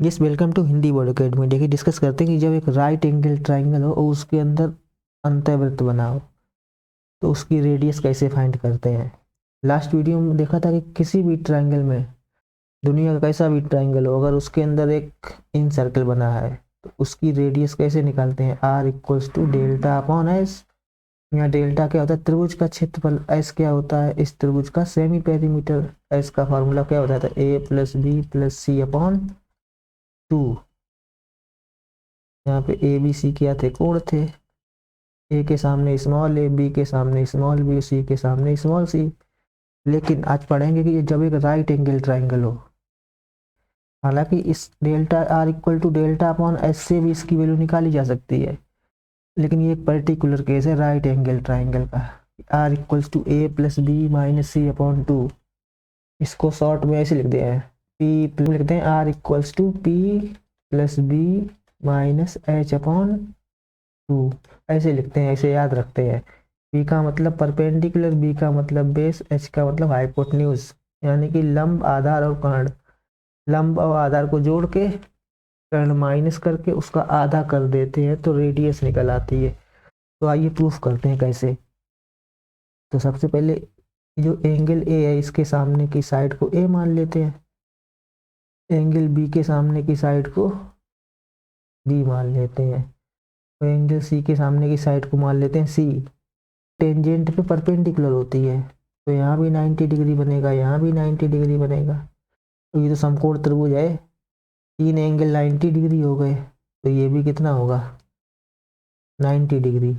Yes, welcome to Hindi word academy. देखिए, discuss करते हैं कि जब एक राइट एंगल ट्राइंगल हो और उसके अंदर अंतःवृत्त बना हो तो उसकी रेडियस कैसे फाइंड करते हैं। लास्ट वीडियो में देखा था कि किसी भी ट्राइंगल में, दुनिया का कैसा भी ट्राइंगल हो, अगर उसके अंदर एक इन सर्कल बना है तो उसकी रेडियस कैसे निकालते हैं। R equals to delta upon s. यहाँ डेल्टा क्या होता है? त्रिभुज का क्षेत्रफल। एस क्या होता है? इस त्रिभुज का सेमी पेरीमीटर। एस का फॉर्मूला क्या होता था? ए प्लस बी प्लस सी अपॉन 2। यहाँ पे ए बी सी क्या थे? कोण थे। ए के सामने स्मॉल ए, बी के सामने स्मॉल बी, सी के सामने स्मॉल सी। लेकिन आज पढ़ेंगे कि ये जब एक राइट एंगल ट्राइंगल हो, हालांकि इस delta r equal to delta upon s से भी इसकी वैल्यू निकाली जा सकती है, लेकिन ये एक पर्टिकुलर केस है राइट एंगल ट्राइंगल का। R equals to A plus B minus C upon 2। इसको शॉर्ट में ऐसे लिख दिया है, पी लिखते हैं r equals to p plus B minus h upon 2। ऐसे लिखते हैं, ऐसे याद रखते हैं। पी का मतलब परपेंडिकुलर, बी का मतलब बेस, एच का मतलब हाइपोटेन्यूज, यानी कि लंब, आधार और कर्ण। लंब और आधार को जोड़ के कर्ण माइनस करके उसका आधा कर देते हैं तो रेडियस निकल आती है। तो आइए प्रूफ करते हैं कैसे। तो सबसे पहले जो एंगल ए है इसके सामने की साइड को ए मान लेते हैं, एंगल बी के सामने की साइड को बी मान लेते हैं, तो एंगल सी के सामने की साइड को मान लेते हैं सी। टेंजेंट पे परपेंडिकुलर होती है तो यहाँ भी 90 डिग्री बनेगा, यहाँ भी 90 डिग्री बनेगा। तो ये तो समकोण त्रिभुज है, तीन एंगल 90 डिग्री हो गए, तो ये भी कितना होगा? 90 डिग्री।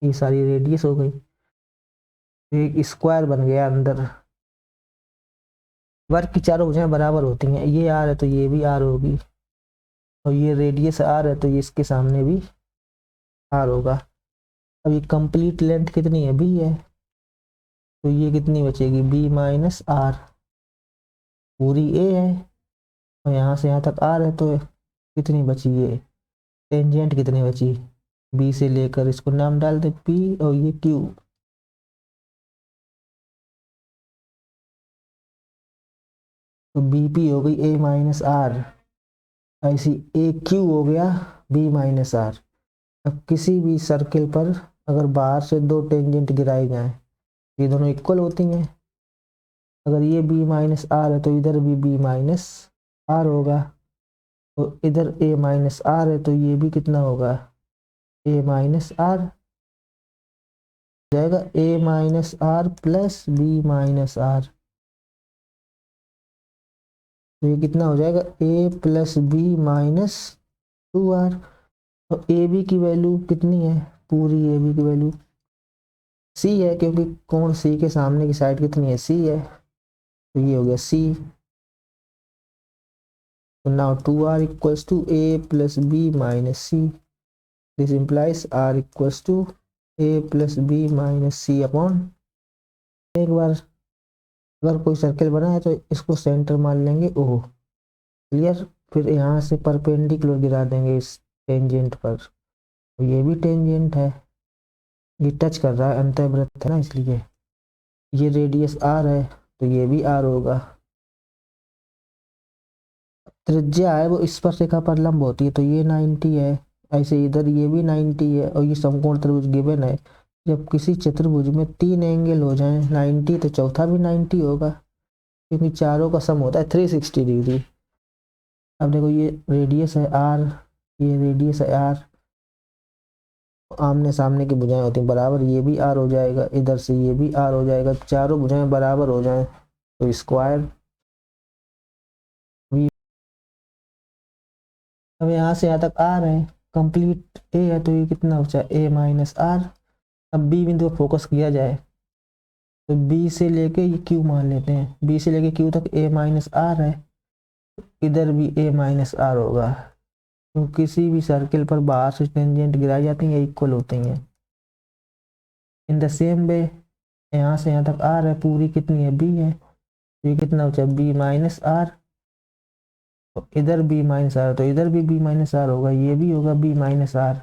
ये सारी रेडियस हो गई, तो एक स्क्वायर बन गया अंदर। वर्ग की चारों भुजाएं बराबर होती हैं, ये आर है तो ये भी आर होगी, और ये रेडियस आर है तो ये इसके सामने भी आर होगा। अब ये कंप्लीट लेंथ कितनी है? बी है, तो ये कितनी बचेगी? B minus r. पूरी ए है और यहाँ से यहाँ तक आर है, तो कितनी बची ये? टेंजेंट कितनी बची? बी से लेकर इसको नाम डाल दे पी और ये क्यू। तो बी पी हो गई ए माइनस आर, ऐसी ए क्यू हो गया बी माइनस आर। अब किसी भी सर्किल पर अगर बाहर से दो टेंजेंट गिराए जाएं, ये दोनों इक्वल होती हैं। अगर ये बी माइनस आर है तो इधर भी बी माइनस आर होगा, तो इधर ए माइनस आर है तो ये भी कितना होगा? ए माइनस आर जाएगा, a minus r plus B minus r. तो ये कितना हो जाएगा? A plus B minus 2r। और ए बी की वैल्यू कितनी है? पूरी ए बी की वैल्यू सी है, क्योंकि कोण सी के सामने की साइड कितनी है? सी है, तो ये हो गया सी। तो now 2r equals to A plus B minus C. This implies r equals to A plus B minus C upon. एक बार अगर कोई सर्किल बना है तो इसको सेंटर मान लेंगे ओ। क्लियर। फिर यहाँ से परपेंडिकुलर गिरा देंगे इस टेंजेंट पर, तो ये भी टेंजेंट है, ये टच कर रहा है, अंतःवृत्त है ना, इसलिए ये रेडियस आर है तो ये भी आर होगा। त्रिज्या है वो स्पर्शरेखा पर लंब होती है, तो ये 90 है। ऐसे इधर ये भी 90 है, और ये समकोण त्रिभुज गिवन है। जब किसी चतुर्भुज में तीन एंगल हो जाए 90, तो चौथा भी 90 होगा, क्योंकि चारों का सम होता है 360 डिग्री। अब देखो, ये रेडियस है आर, ये रेडियस है आर, आमने सामने की भुजाएं होती हैं बराबर, ये भी आर हो जाएगा, इधर से ये भी आर हो जाएगा, चारों भुजाएं बराबर हो जाएं तो स्क्वायर। अब यहाँ से यहाँ तक आर है, कंप्लीट ए है, तो ये कितना बचा? ए माइनस आर। अब बी बिंदु पर फोकस किया जाए तो बी से लेके ये क्यू मान लेते हैं, बी से लेके क्यू तक ए माइनस आर है, इधर भी ए माइनस आर होगा। तो किसी भी सर्किल पर बाहर से टेंजेंट गिराई जाती हैं, इक्वल होती हैं। इन द सेम वे यहाँ से यहाँ तक आर है, पूरी कितनी है? बी है, तो ये कितना बचा? B minus r. तो इधर बी माइनस आर, तो इधर भी बी माइनस आर होगा, ये भी होगा बी माइनस आर।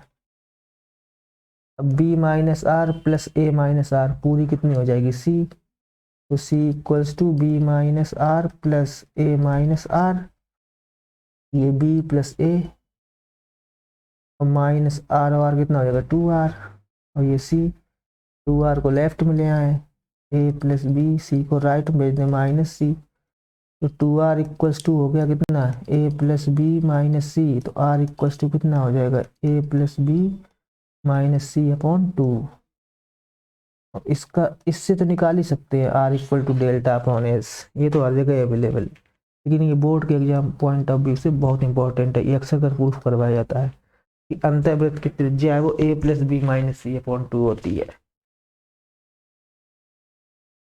अब b minus r plus a minus r, पूरी कितनी हो जाएगी? सी। तो c equals to b minus r plus a minus r. ये बी प्लस ए और माइनस आर, और कितना हो जाएगा 2r, और ये सी, 2r को लेफ्ट में ले आए, ए प्लस बी, सी को राइट में भेज दें माइनस सी, तो 2r इक्वल्स टू हो गया कितना, ए प्लस बी माइनस सी, तो r इक्वल्स टू कितना हो जाएगा, a plus B minus C upon 2। अब इसका इससे तो निकाल ही सकते हैं r equal to delta upon s, ये तो हर जगह अवेलेबल, लेकिन ये बोर्ड के एग्जाम पॉइंट ऑफ व्यू से बहुत इंपॉर्टेंट है, ये अक्सर कर प्रूफ करवाया जाता है कि अंतःवृत्त की त्रिज्या है वो ए प्लस बी माइनस सी अपॉन 2 होती है।